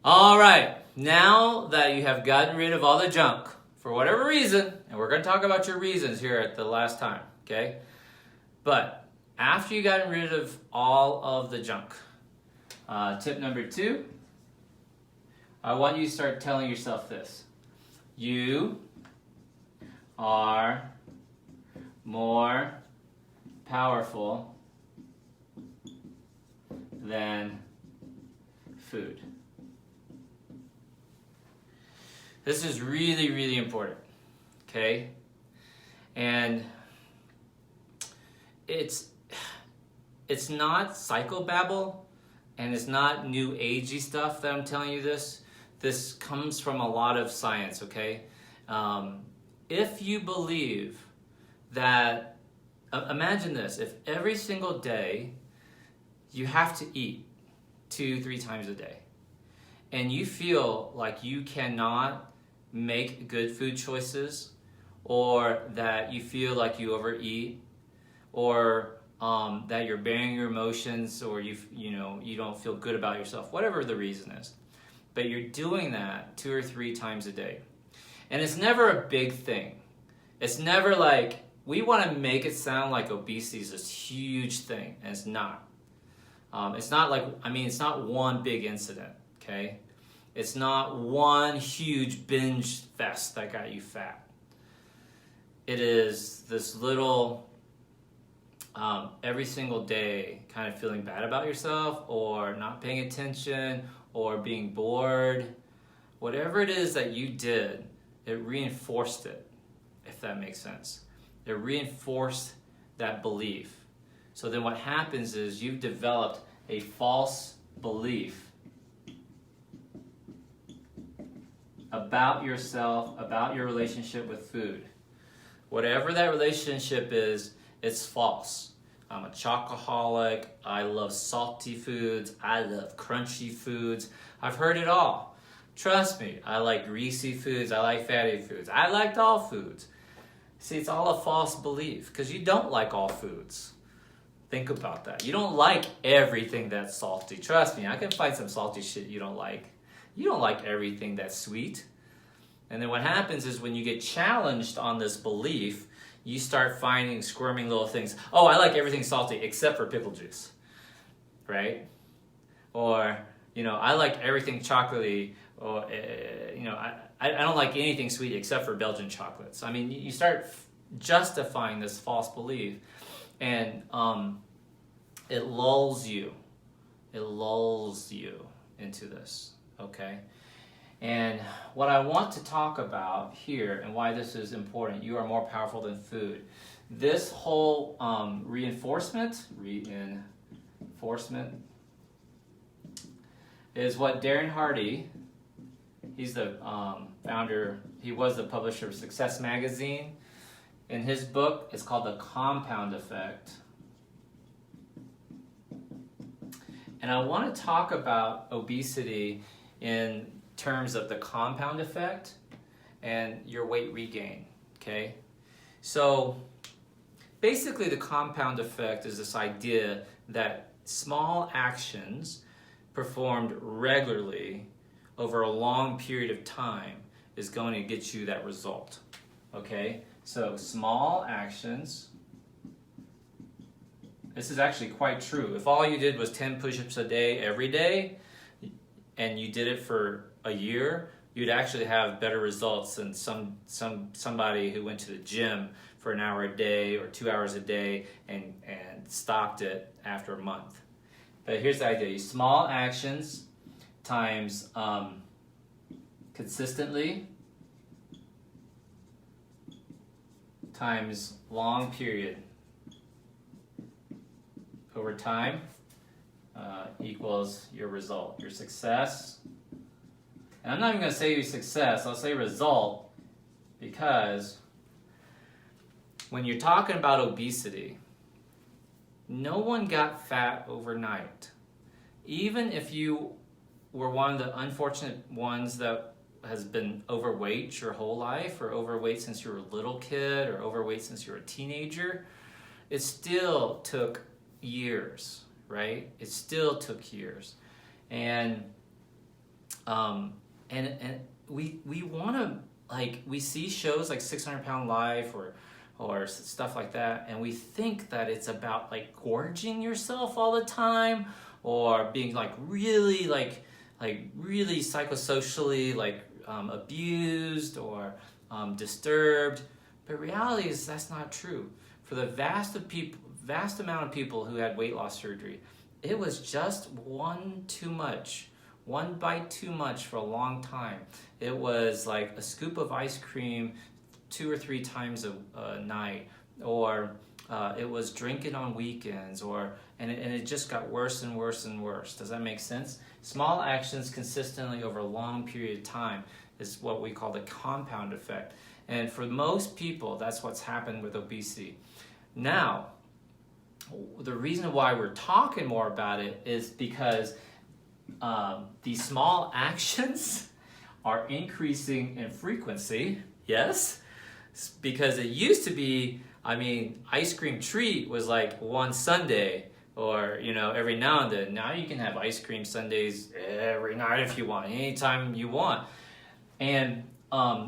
All right, now that you have gotten rid of all the junk, for whatever reason, and we're going to talk about your reasons here at the last time, okay? But after you gotten rid of all of the junk, tip number 2, I want you to start telling yourself this. You are more powerful than food. This is really, really important, okay? And it's not psychobabble, and it's not new agey stuff that I'm telling you this. This comes from a lot of science, okay? If you believe that, imagine this, if every single day you have to eat 2-3 times a day, and you feel like you cannot make good food choices, or that you feel like you overeat, or that you're bearing your emotions, or you don't feel good about yourself, whatever the reason is, but you're doing that 2 or 3 times a day, and it's never a big thing. It's never like, we want to make it sound like obesity is this huge thing, and it's not. It's not like, it's not one big incident, okay? It's not one huge binge fest that got you fat. It is this little, every single day kind of feeling bad about yourself, or not paying attention, or being bored. Whatever it is that you did, it reinforced it, if that makes sense. It reinforced that belief. So then what happens is you've developed a false belief about yourself, about your relationship with food. Whatever that relationship is, it's false. I'm a chocoholic, I love salty foods, I love crunchy foods. I've heard it all. Trust me, I like greasy foods, I like fatty foods. I liked all foods. See, it's all a false belief, because you don't like all foods. Think about that. You don't like everything that's salty. Trust me, I can find some salty shit you don't like. You don't like everything that's sweet. And then what happens is when you get challenged on this belief, you start finding squirming little things. Oh, I like everything salty except for pickle juice, right? Or, I like everything chocolatey, or, I don't like anything sweet except for Belgian chocolates. You start justifying this false belief, and it lulls you. It lulls you into this, okay? And what I want to talk about here, and why this is important, you are more powerful than food. This whole reinforcement is what Darren Hardy, he's the founder, he was the publisher of Success Magazine. In his book, it's called The Compound Effect. And I want to talk about obesity in terms of the compound effect and your weight regain, okay? So basically the compound effect is this idea that small actions performed regularly over a long period of time is going to get you that result, okay? So small actions, this is actually quite true. If all you did was 10 push-ups a day every day, and you did it for a year, you'd actually have better results than somebody who went to the gym for an hour a day or 2 hours a day and stopped it after a month. But here's the idea. Small actions times consistently times long period over time equals your result, your success. And I'm not even going to say your success, I'll say result, because when you're talking about obesity, no one got fat overnight. Even if you were one of the unfortunate ones that has been overweight your whole life, or overweight since you were a little kid, or overweight since you were a teenager, it still took years, right? It still took years. And And we want to, like, we see shows like 600-Pound Life or stuff like that, and we think that it's about like gorging yourself all the time, or being like really really psychosocially abused or disturbed. But reality is that's not true. For the vast amount of people who had weight loss surgery, it was just one bite too much for a long time. It was like a scoop of ice cream 2 or 3 times a night, or it was drinking on weekends, and it just got worse and worse and worse. Does that make sense? Small actions consistently over a long period of time is what we call the compound effect. And for most people, that's what's happened with obesity. Now, the reason why we're talking more about it is because these small actions are increasing in frequency. Yes? Because it used to be, ice cream treat was like one Sunday, or, every now and then. Now you can have ice cream sundaes every night if you want, anytime you want. And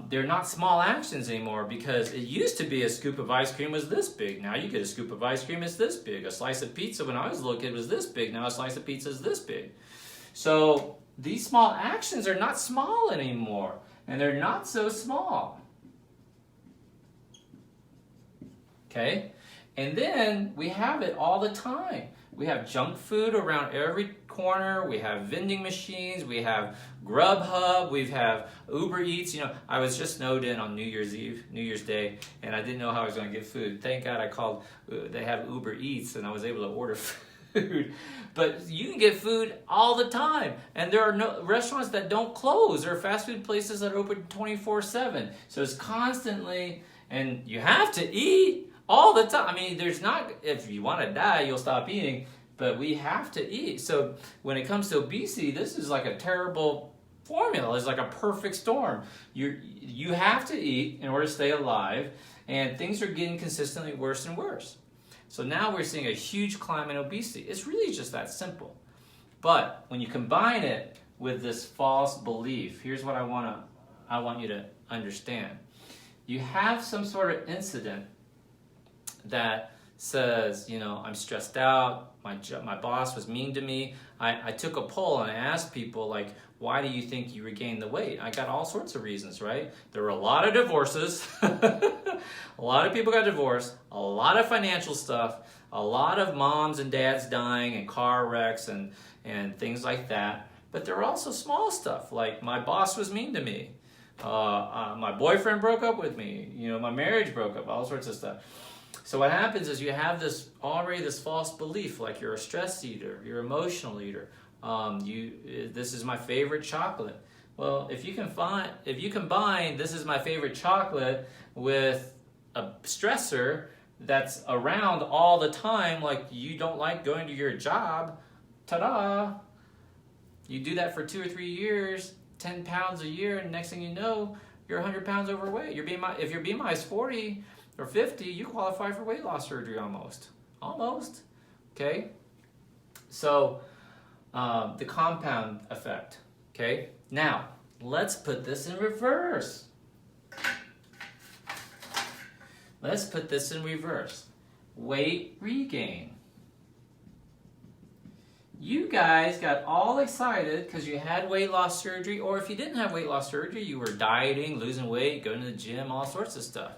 they're not small actions anymore, because it used to be a scoop of ice cream was this big. Now you get a scoop of ice cream is this big. A slice of pizza when I was a little kid was this big. Now a slice of pizza is this big. So these small actions are not small anymore, and they're not so small. Okay? And then we have it all the time. We have junk food around every corner. We have vending machines. We have Grubhub. We have Uber Eats. I was just snowed in on New Year's Day, and I didn't know how I was going to get food. Thank God I called. They have Uber Eats, and I was able to order food. But you can get food all the time, and there are no restaurants that don't close. There are fast food places that are open 24/7. So it's constantly, and you have to eat all the time. There's not, if you want to die, you'll stop eating, but we have to eat. So when it comes to obesity, this is like a terrible formula. It's like a perfect storm. You have to eat in order to stay alive, and things are getting consistently worse and worse. So now we're seeing a huge climb in obesity. It's really just that simple. But when you combine it with this false belief, here's what I want you to understand. You have some sort of incident that says, I'm stressed out, my boss was mean to me. I took a poll and I asked people, like, why do you think you regained the weight? I got all sorts of reasons, right? There were a lot of divorces. A lot of people got divorced, a lot of financial stuff, a lot of moms and dads dying and car wrecks and things like that. But there were also small stuff, like my boss was mean to me. My boyfriend broke up with me. My marriage broke up, all sorts of stuff. So what happens is you have this false belief, like you're a stress eater, you're an emotional eater. This is my favorite chocolate. Well, if you combine this is my favorite chocolate with a stressor that's around all the time, like you don't like going to your job, ta-da! You do that for 2 or 3 years, 10 pounds a year, and next thing you know, you're 100 pounds overweight. If your BMI is 40 or 50, you qualify for weight loss surgery almost. Almost. Okay? So, the compound effect. Okay? Now, let's put this in reverse. Weight regain. You guys got all excited because you had weight loss surgery, or if you didn't have weight loss surgery, you were dieting, losing weight, going to the gym, all sorts of stuff.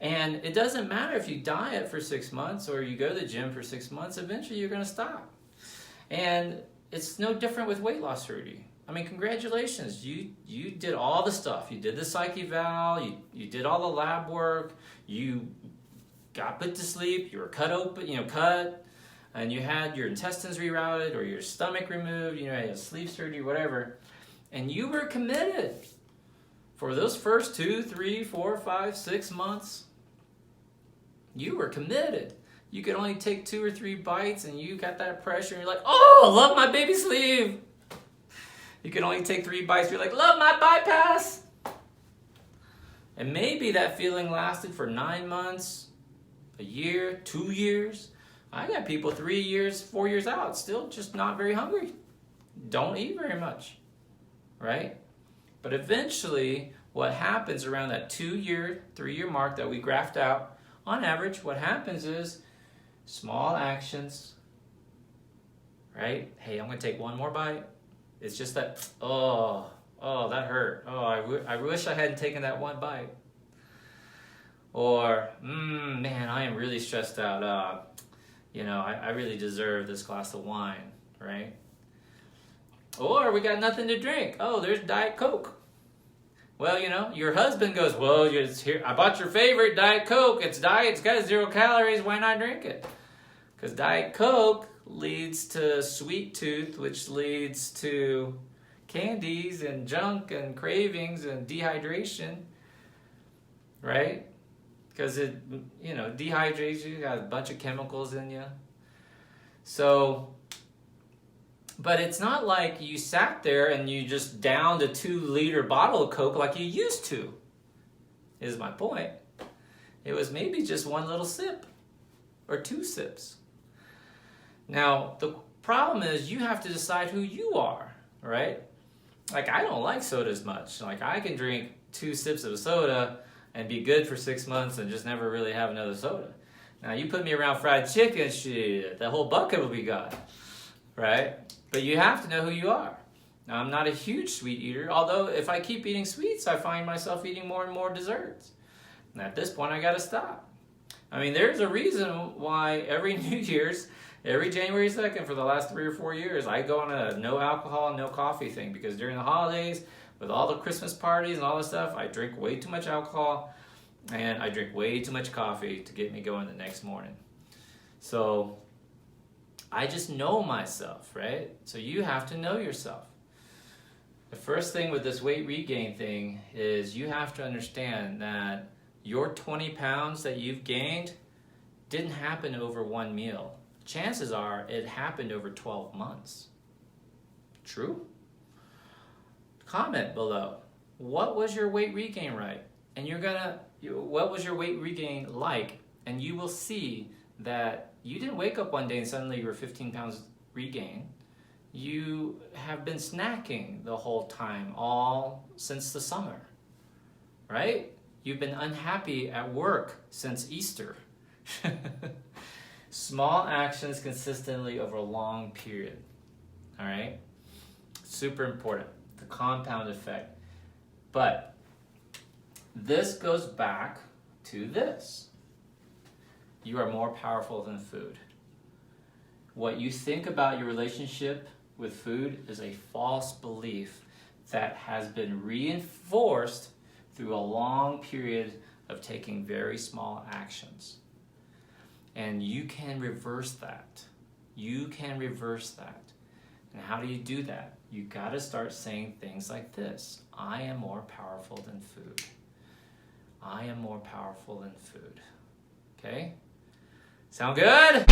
And it doesn't matter if you diet for 6 months or you go to the gym for 6 months, eventually you're going to stop. And it's no different with weight loss surgery. Congratulations, you did all the stuff. You did the psych eval, you did all the lab work, you got put to sleep, you were cut, and you had your intestines rerouted or your stomach removed, you had sleep surgery, whatever. And you were committed for those first 2, 3, 4, 5, 6 months. You were committed. You could only take 2 or 3 bites and you got that pressure and you're like, oh, I love my baby sleeve. You could only take 3 bites, you're like, love my bypass. And maybe that feeling lasted for 9 months, a year, 2 years. I got people 3 years, 4 years out, still just not very hungry. Don't eat very much. right? But eventually, what happens around that 2-year, 3-year mark that we graphed out, on average, what happens is small actions, right? Hey, I'm going to take one more bite. It's just that, oh, that hurt. Oh, I wish I hadn't taken that one bite. Or, man, I am really stressed out. I really deserve this glass of wine, right? Or we got nothing to drink. Oh, there's Diet Coke. Well, your husband goes, well, it's here. I bought your favorite Diet Coke. It's diet. It's got 0 calories. Why not drink it? Because Diet Coke leads to sweet tooth, which leads to candies and junk and cravings and dehydration, right? Because it, dehydrates you, got a bunch of chemicals in you. So, but it's not like you sat there and you just downed a 2-liter bottle of Coke like you used to, is my point. It was maybe just one little sip or 2 sips. Now, the problem is you have to decide who you are, right? Like, I don't like sodas much. Like, I can drink 2 sips of soda and be good for 6 months and just never really have another soda. Now, you put me around fried chicken, shit, the whole bucket will be gone, right? But you have to know who you are. Now, I'm not a huge sweet eater, although if I keep eating sweets, I find myself eating more and more desserts. And at this point, I got to stop. I mean, there's a reason why every New Year's, every January 2nd for the last 3 or 4 years, I go on a no alcohol, no coffee thing, because during the holidays, with all the Christmas parties and all this stuff, I drink way too much alcohol and I drink way too much coffee to get me going the next morning. So I just know myself, right? So you have to know yourself. The first thing with this weight regain thing is you have to understand that your 20 pounds that you've gained didn't happen over one meal. Chances are it happened over 12 months. True? Comment below. What was your weight regain like? And what was your weight regain like? And you will see that you didn't wake up one day and suddenly you were 15 pounds regained. You have been snacking the whole time, all since the summer, right? You've been unhappy at work since Easter. Small actions consistently over a long period, all right? Super important, the compound effect. But this goes back to this. You are more powerful than food. What you think about your relationship with food is a false belief that has been reinforced through a long period of taking very small actions. And you can reverse that. You can reverse that. And how do you do that? You got to start saying things like this. I am more powerful than food. I am more powerful than food. Okay? Sound good?